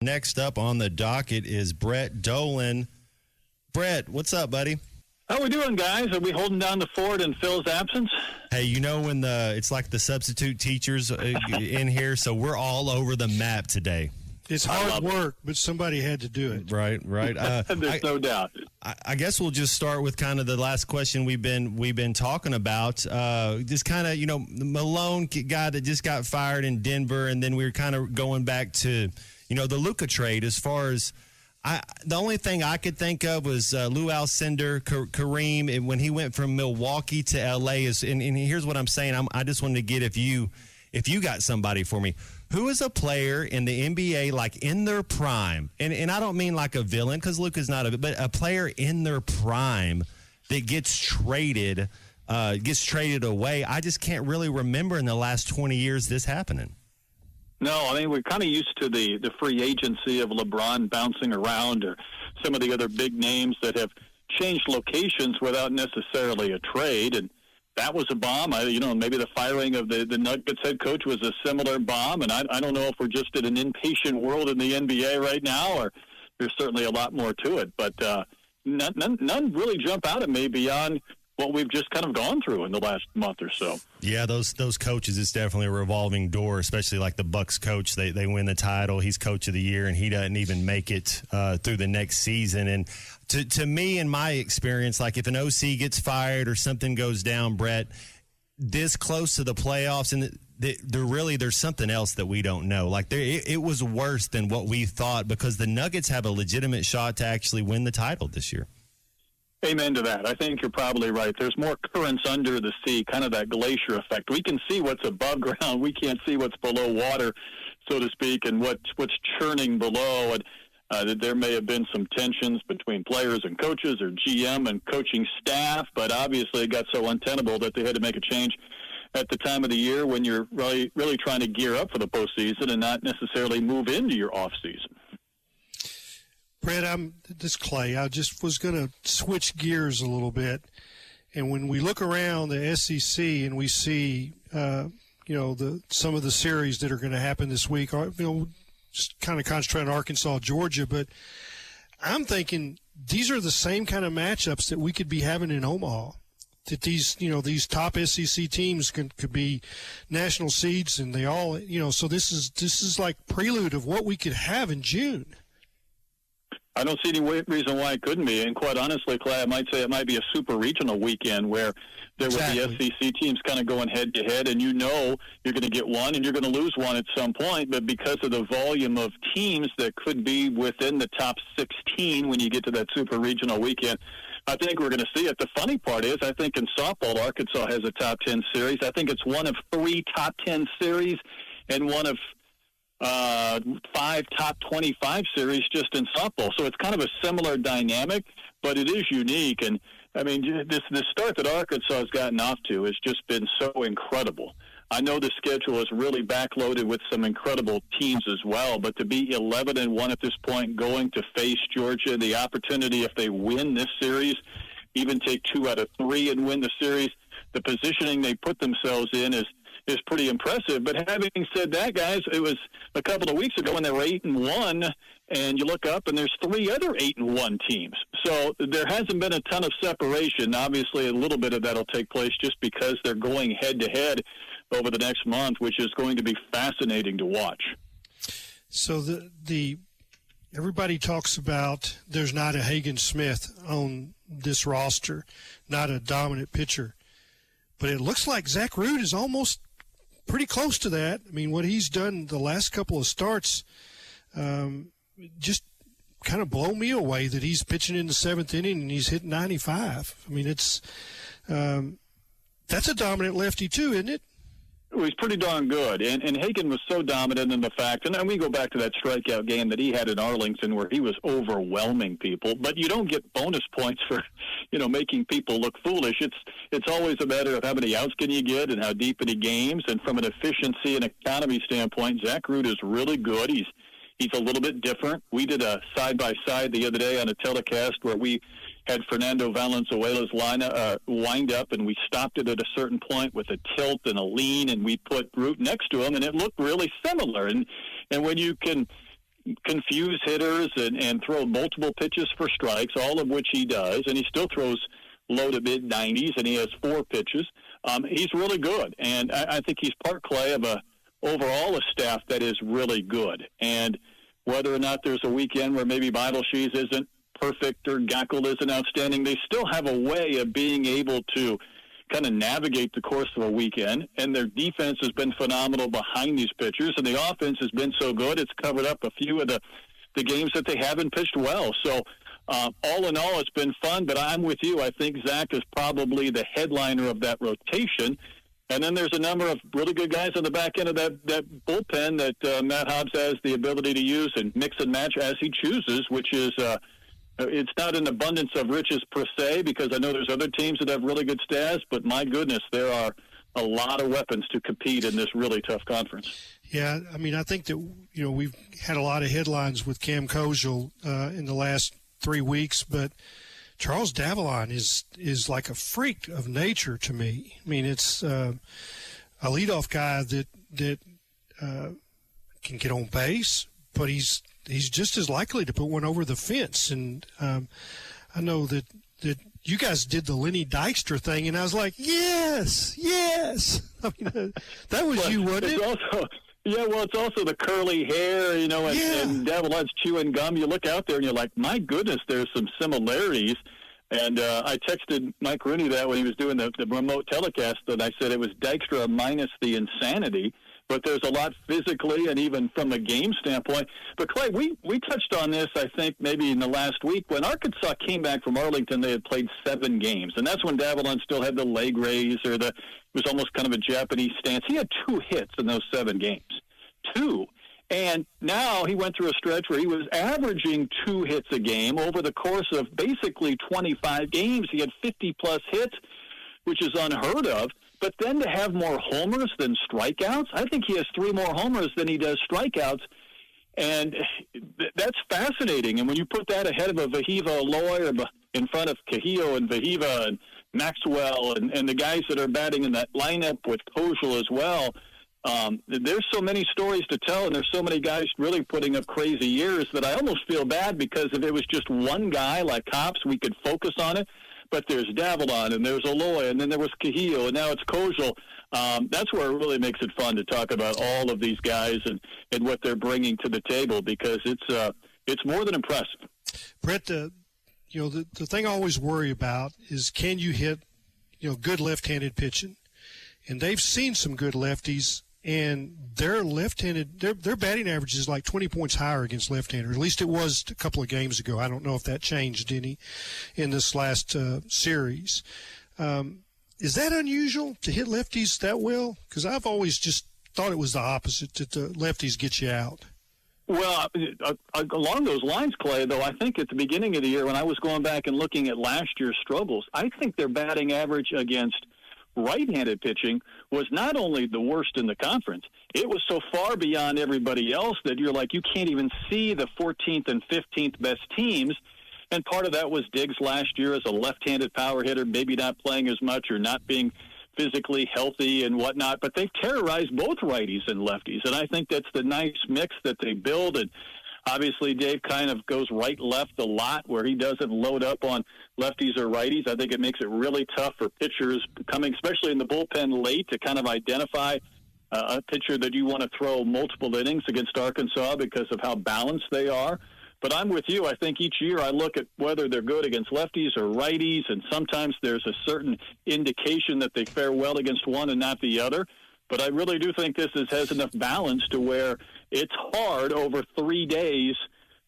Next up on the docket is Brett Dolan. Brett, what's up, buddy? How we doing, guys? Are we holding down the fort in Phil's absence? Hey, you know when it's like the substitute teachers in here, so we're all over the map today. It's hard work, but somebody had to do it. Right. There's no doubt. I guess we'll just start with kind of the last question we've been talking about. Just kind of, the Malone guy that just got fired in Denver, and then we were kind of going back to, the Luka trade. As far as the only thing I could think of was Lou Alcindor, Kareem, and when he went from Milwaukee to L.A. And here's what I'm saying. I just wanted to get if you got somebody for me. Who is a player in the NBA like in their prime? And I don't mean like a villain because Luka's not but a player in their prime that gets traded away. I just can't really remember in the last 20 years this happening. No, I mean, we're kind of used to the free agency of LeBron bouncing around or some of the other big names that have changed locations without necessarily a trade. And that was a bomb. Maybe the firing of the Nuggets head coach was a similar bomb. And I don't know if we're just in an impatient world in the NBA right now, or there's certainly a lot more to it. But none really jump out at me beyond what we've just kind of gone through in the last month or so. Yeah, those coaches, it's definitely a revolving door, especially like the Bucks coach. They win the title. He's coach of the year, and he doesn't even make it through the next season. And to me, in my experience, like if an OC gets fired or something goes down, Brett, this close to the playoffs, and there's something else that we don't know. Like it was worse than what we thought because the Nuggets have a legitimate shot to actually win the title this year. Amen to that. I think you're probably right. There's more currents under the sea, kind of that glacier effect. We can see what's above ground. We can't see what's below water, so to speak, and what's churning below. And there may have been some tensions between players and coaches or GM and coaching staff, but obviously it got so untenable that they had to make a change at the time of the year when you're really trying to gear up for the postseason and not necessarily move into your off season. Brett, this is Clay. I just was going to switch gears a little bit. And when we look around the SEC and we see, some of the series that are going to happen this week, just kind of concentrate on Arkansas, Georgia. But I'm thinking these are the same kind of matchups that we could be having in Omaha. That these top SEC teams could be national seeds, and they all, so this is like prelude of what we could have in June. I don't see any reason why it couldn't be. And quite honestly, Clay, I might say it might be a super regional weekend where there would be SEC teams kind of going head-to-head, and you're going to get one and you're going to lose one at some point. But because of the volume of teams that could be within the top 16 when you get to that super regional weekend, I think we're going to see it. The funny part is I think in softball, Arkansas has a top 10 series. I think it's one of 3 top 10 series and one of 5 top 25 series just in softball. So it's kind of a similar dynamic, but it is unique. And, I mean, the start that Arkansas has gotten off to has just been so incredible. I know the schedule is really backloaded with some incredible teams as well, but to be 11-1 at this point, going to face Georgia, the opportunity if they win this series, even take 2 out of 3 and win the series, the positioning they put themselves in is pretty impressive. But having said that, guys, it was a couple of weeks ago when they were 8-1, and you look up and there's 3 other 8-1 teams. So there hasn't been a ton of separation. Obviously, a little bit of that will take place just because they're going head-to-head over the next month, which is going to be fascinating to watch. So the everybody talks about there's not a Hagen Smith on this roster, not a dominant pitcher. But it looks like Zach Root is almost pretty close to that. I mean, what he's done the last couple of starts just kind of blow me away that he's pitching in the 7th inning and he's hitting 95. I mean, that's a dominant lefty too, isn't it? Well, he's pretty darn good. And Hagen was so dominant in the fact, and we go back to that strikeout game that he had in Arlington where he was overwhelming people. But you don't get bonus points for, making people look foolish. It's always a matter of how many outs can you get and how deep into games. And from an efficiency and economy standpoint, Zach Root is really good. He's a little bit different. We did a side-by-side the other day on a telecast where we had Fernando Valenzuela's wind up, and we stopped it at a certain point with a tilt and a lean, and we put Root next to him, and it looked really similar. And when you can confuse hitters and throw multiple pitches for strikes, all of which he does, and he still throws low to mid-90s, and he has 4 pitches. He's really good, and I think he's part, Clay, of overall a staff that is really good. And whether or not there's a weekend where maybe Beidelshees isn't perfect or Gackel isn't outstanding, they still have a way of being able to kind of navigate the course of a weekend, and their defense has been phenomenal behind these pitchers, and the offense has been so good it's covered up a few of the games that they haven't pitched well. So all in all, it's been fun, but I'm with you. I think Zach is probably the headliner of that rotation, and then there's a number of really good guys on the back end of that bullpen that Matt Hobbs has the ability to use and mix and match as he chooses, which is it's not an abundance of riches per se, because I know there's other teams that have really good staffs, but my goodness, there are a lot of weapons to compete in this really tough conference. Yeah, I mean, I think that, we've had a lot of headlines with Cam Kozel in the last 3 weeks, but Charles Davalon is like a freak of nature to me. I mean, it's a leadoff guy that can get on base, but he's just as likely to put one over the fence. And I know that you guys did the Lenny Dykstra thing, and I was like, yes. I mean, that was you, wasn't it? Also, yeah, well, it's also the curly hair, and Davalon's chewing gum. You look out there, and you're like, my goodness, there's some similarities. And I texted Mike Rooney that when he was doing the remote telecast, and I said it was Dykstra minus the insanity. But there's a lot physically and even from a game standpoint. But, Clay, we touched on this, I think, maybe in the last week. When Arkansas came back from Arlington, they had played 7 games. And that's when Davalon still had the leg raise, or it was almost kind of a Japanese stance. He had 2 hits in those 7 games. 2. And now he went through a stretch where he was averaging 2 hits a game over the course of basically 25 games. He had 50-plus hits, which is unheard of. But then to have more homers than strikeouts, I think he has 3 more homers than he does strikeouts. And that's fascinating. And when you put that ahead of a Vahiva Aloy, or in front of Cahillo and Vahiva and Maxwell and the guys that are batting in that lineup with Kozel as well, there's so many stories to tell, and there's so many guys really putting up crazy years that I almost feel bad, because if it was just one guy like Hops, we could focus on it. But there's Davalon, and there's Aloy, and then there was Cahillo, and now it's Kozel. That's where it really makes it fun to talk about all of these guys and what they're bringing to the table, because it's more than impressive. Brett, the thing I always worry about is, can you hit good left-handed pitching? And they've seen some good lefties, and their left-handed their batting average is like 20 points higher against left-handers. At least it was a couple of games ago. I don't know if that changed any in this last series. Is that unusual to hit lefties that well? Because I've always just thought it was the opposite, that the lefties get you out. Well, along those lines, Clay, though, I think at the beginning of the year when I was going back and looking at last year's struggles, I think their batting average against right-handed pitching was not only the worst in the conference, it was so far beyond everybody else that you're like, you can't even see the 14th and 15th best teams. And part of that was Diggs last year as a left-handed power hitter, maybe not playing as much or not being physically healthy and whatnot, but they've terrorized both righties and lefties. And I think that's the nice mix that they build. And obviously, Dave kind of goes right-left a lot, where he doesn't load up on lefties or righties. I think it makes it really tough for pitchers coming, especially in the bullpen late, to kind of identify a pitcher that you want to throw multiple innings against Arkansas because of how balanced they are. But I'm with you. I think each year I look at whether they're good against lefties or righties, and sometimes there's a certain indication that they fare well against one and not the other. But I really do think this has enough balance to where it's hard over 3 days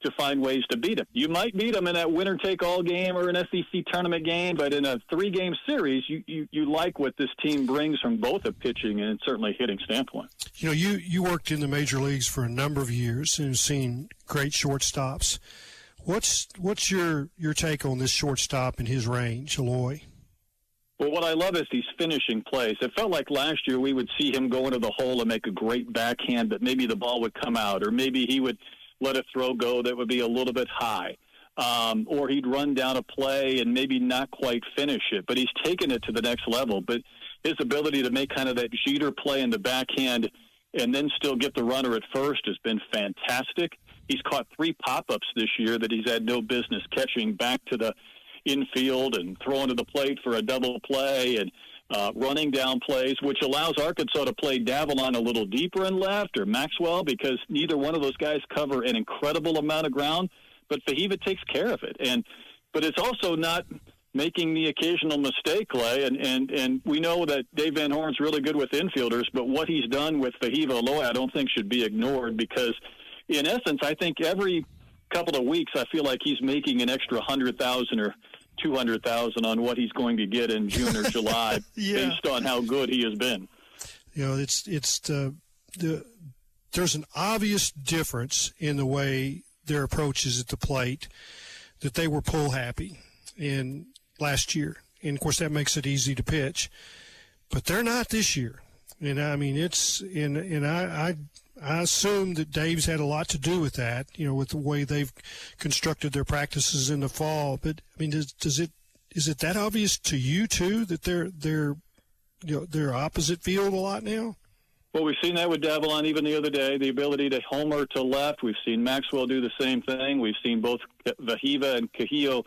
to find ways to beat them. You might beat them in that winner-take-all game or an SEC tournament game, but in a 3-game series, you like what this team brings from both a pitching and certainly hitting standpoint. You worked in the major leagues for a number of years and seen great shortstops. What's your take on this shortstop and his range, Aloy? Well, what I love is these finishing plays. It felt like last year we would see him go into the hole and make a great backhand, but maybe the ball would come out, or maybe he would let a throw go that would be a little bit high, or he'd run down a play and maybe not quite finish it. But he's taken it to the next level. But his ability to make kind of that Jeter play in the backhand and then still get the runner at first has been fantastic. He's caught 3 pop-ups this year that he's had no business catching, back to the infield and throwing to the plate for a double play, and running down plays, which allows Arkansas to play Davalon a little deeper in left, or Maxwell, because neither one of those guys cover an incredible amount of ground, but Fahiva takes care of it. But it's also not making the occasional mistake, Clay, and we know that Dave Van Horn's really good with infielders, but what he's done with Fahiva Aloy I don't think should be ignored, because in essence, I think every couple of weeks I feel like he's making an extra 100,000 or 200,000 on what he's going to get in June or July based on how good he has been. You know, there's an obvious difference in the way their approach is at the plate, that they were pull happy in last year. And of course that makes it easy to pitch, but they're not this year. And I mean, I assume that Dave's had a lot to do with that, you know, with the way they've constructed their practices in the fall. But I mean, is it that obvious to you too, that they're opposite field a lot now? Well, we've seen that with Davalon even the other day, the ability to homer to left. We've seen Maxwell do the same thing. We've seen both Fahiva and Cahillo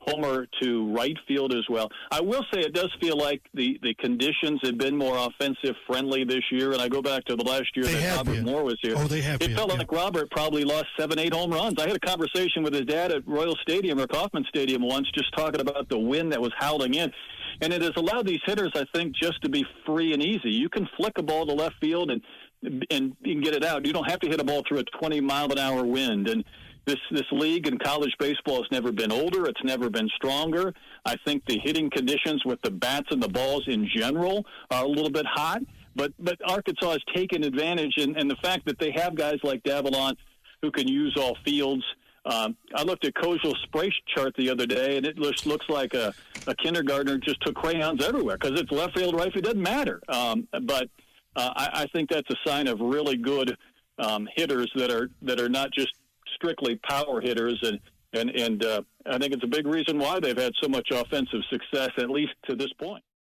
homer to right field as well. I will say it does feel like the conditions have been more offensive friendly this year, and I go back to the last year that Robert Moore was here. Oh, they have It felt like Robert probably lost 7-8 home runs. I had a conversation with his dad at Royal Stadium or Kauffman Stadium once, just talking about the wind that was howling in. And it has allowed these hitters, I think, just to be free and easy. You can flick a ball to left field and you can get it out. You don't have to hit a ball through a 20-mile-an-hour wind. And this league in college baseball has never been older. It's never been stronger. I think the hitting conditions with the bats and the balls in general are a little bit hot. But Arkansas has taken advantage, and the fact that they have guys like Davalon who can use all fields. I looked at Kozel's spray chart the other day, and it looks like a kindergartner just took crayons everywhere, because it's left field, right field, it doesn't matter. But I think that's a sign of really good hitters that are not just strictly power hitters, and I think it's a big reason why they've had so much offensive success, at least to this point.